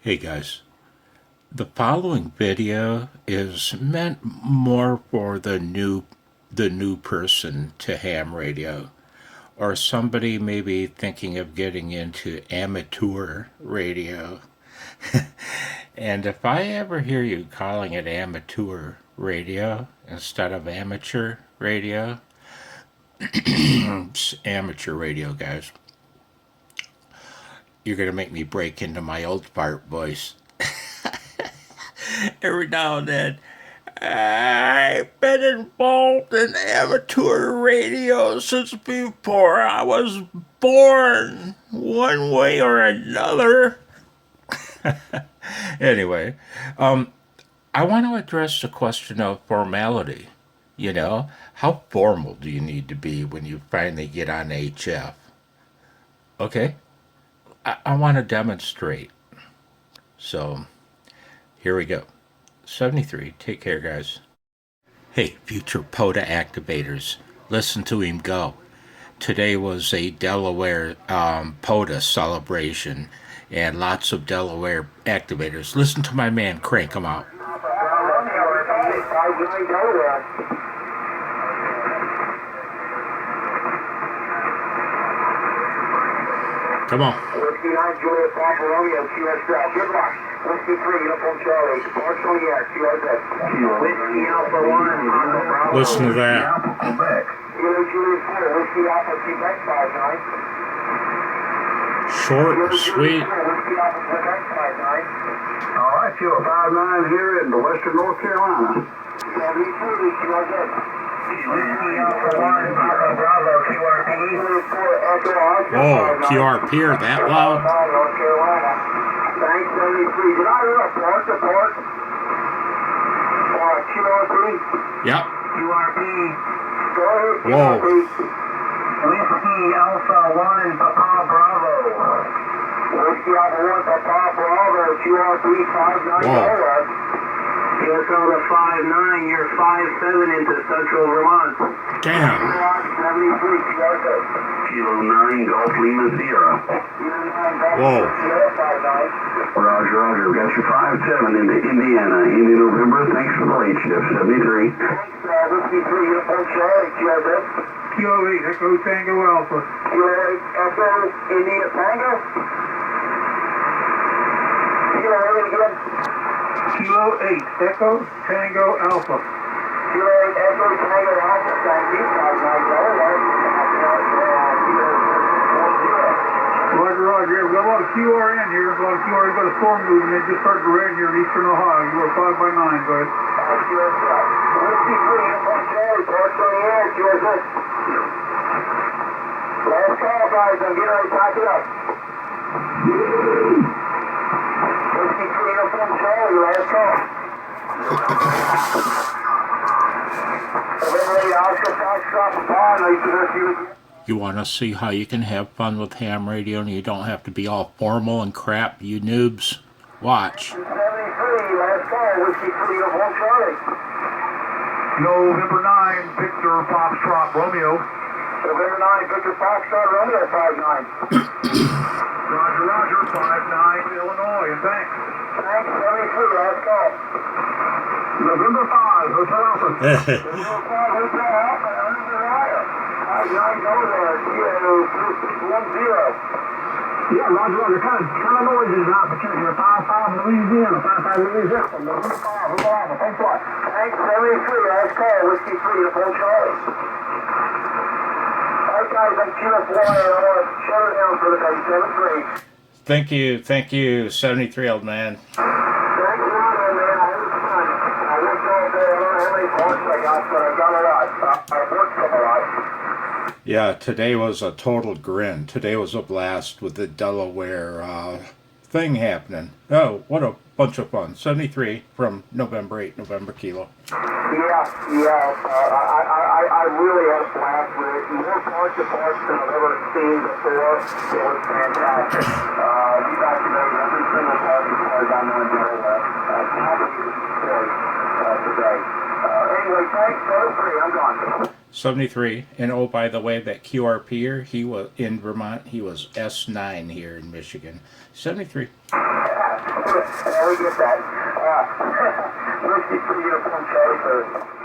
Hey guys, the following video is meant more for the new person to ham radio, or somebody maybe thinking of getting into amateur radio. And if I ever hear you calling it amateur radio instead of amateur radio, it's amateur radio, guys. You're gonna make me break into my old fart voice. Every now and then, I've been involved in amateur radio since before I was born, one way or another. Anyway, I want to address the question of formality. How formal do you need to be when you finally get on HF? Okay, I want to demonstrate. So, here we go. 73. Take care, guys. Hey, future POTA activators. Listen to him go. Today was a Delaware POTA celebration, and lots of Delaware activators. Listen to my man crank them out. Come on. Whiskey 9, Juliet, Papa Romeo, QS Drive. Good luck. Whiskey 3, Uniform Charlie. March 28, QS. Whiskey Alpha 1, Papa Bravo. Listen to that. Kilo Juliet 4, Whiskey Alpha, Quebec 59. Short and sweet. Whiskey Alpha, Quebec 59. All right, Kilo 59 here in Western North Carolina. 73, QS. Whiskey Alpha 1, Papa Bravo, QRP. Juliet 4, Echo Oscar. Whoa, QRP, that loud? North Carolina. Thanks, 73. Did I hear a port to port? QRP? Yep. QRP. Go ahead, Whoa. QRP. Whiskey Alpha 1, Papa Bravo. Whiskey Alpha 1, Papa Bravo, QRP 59. Whoa. US Alpha 59, you're 57 into Central Vermont. Damn. 73, QRP. Kilo 9, Golf Lima Sierra. Whoa. Roger, Roger. Got your 57 into Indiana. Indy November. Thanks for the late shift. 73. Whiskey 3, Uniform Charlie, QRP. Kilo 8, Echo Tango Alpha. Kilo 8, Echo, India Tango. Kilo 8 again. Kilo 8, Echo Tango Alpha. Kilo 8, Echo Tango Alpha. Thank you. Roger, Roger. We've got a lot of QRN here. There's a lot of QRN. We've got a storm moving. They just started to rain here in eastern Ohio. You are 5 by 9, go ahead. Whiskey 3, Uniform Charlie, Parks on the air, QRP. Last call, guys. I'm getting ready to pack it up. Whiskey 3, Uniform Charlie, last call. November 8, Oscar, Foxtrot, Pond, nice to hear you again. You want to see how you can have fun with ham radio and you don't have to be all formal and crap, you noobs? Watch. 73, last call, Whiskey 3, Uniform Charlie. November 9, Victor Foxtrot Romeo. November 9, Victor Foxtrot, Romeo 59. Roger, Roger. 5-9, Illinois, and thanks. Thanks, 73, last call. November 5, Hotel Alpha. November 5, Hotel Alpha, under Ohio. 59 go there, Kilo 10. Yeah, Roger, Roger. Kind of noise is an opportunity. 5-5 Louisiana. 5-5 Louisiana. November 5, Hotel Alpha, thanks a lot. Thanks, 73, last call, Whiskey 3, Uniform Charlie. Alright guys, I'm QS1, and I want to shut it down for the day, 73. Thank you, 73 old man. Thanks a lot, man. I was fun. I worked all day. I don't know how many parts I got, but I got a lot. I worked them a lot. Yeah, today was a total grin. Today was a blast with the Delaware thing happening. Oh, what a bunch of fun. 73 from November 8, November Kilo. I really had a blast with it. More parts of parts than I've ever seen before. It was fantastic. You got to know every single part as far as I know in Delaware. Happy to story today. Anyway, thanks, go free. I'm gone. 73. And oh, by the way, that QRPer, he was in Vermont. He was S9 here in Michigan. 73. Yeah, we get that. Whiskey for uniform Charlie, sir.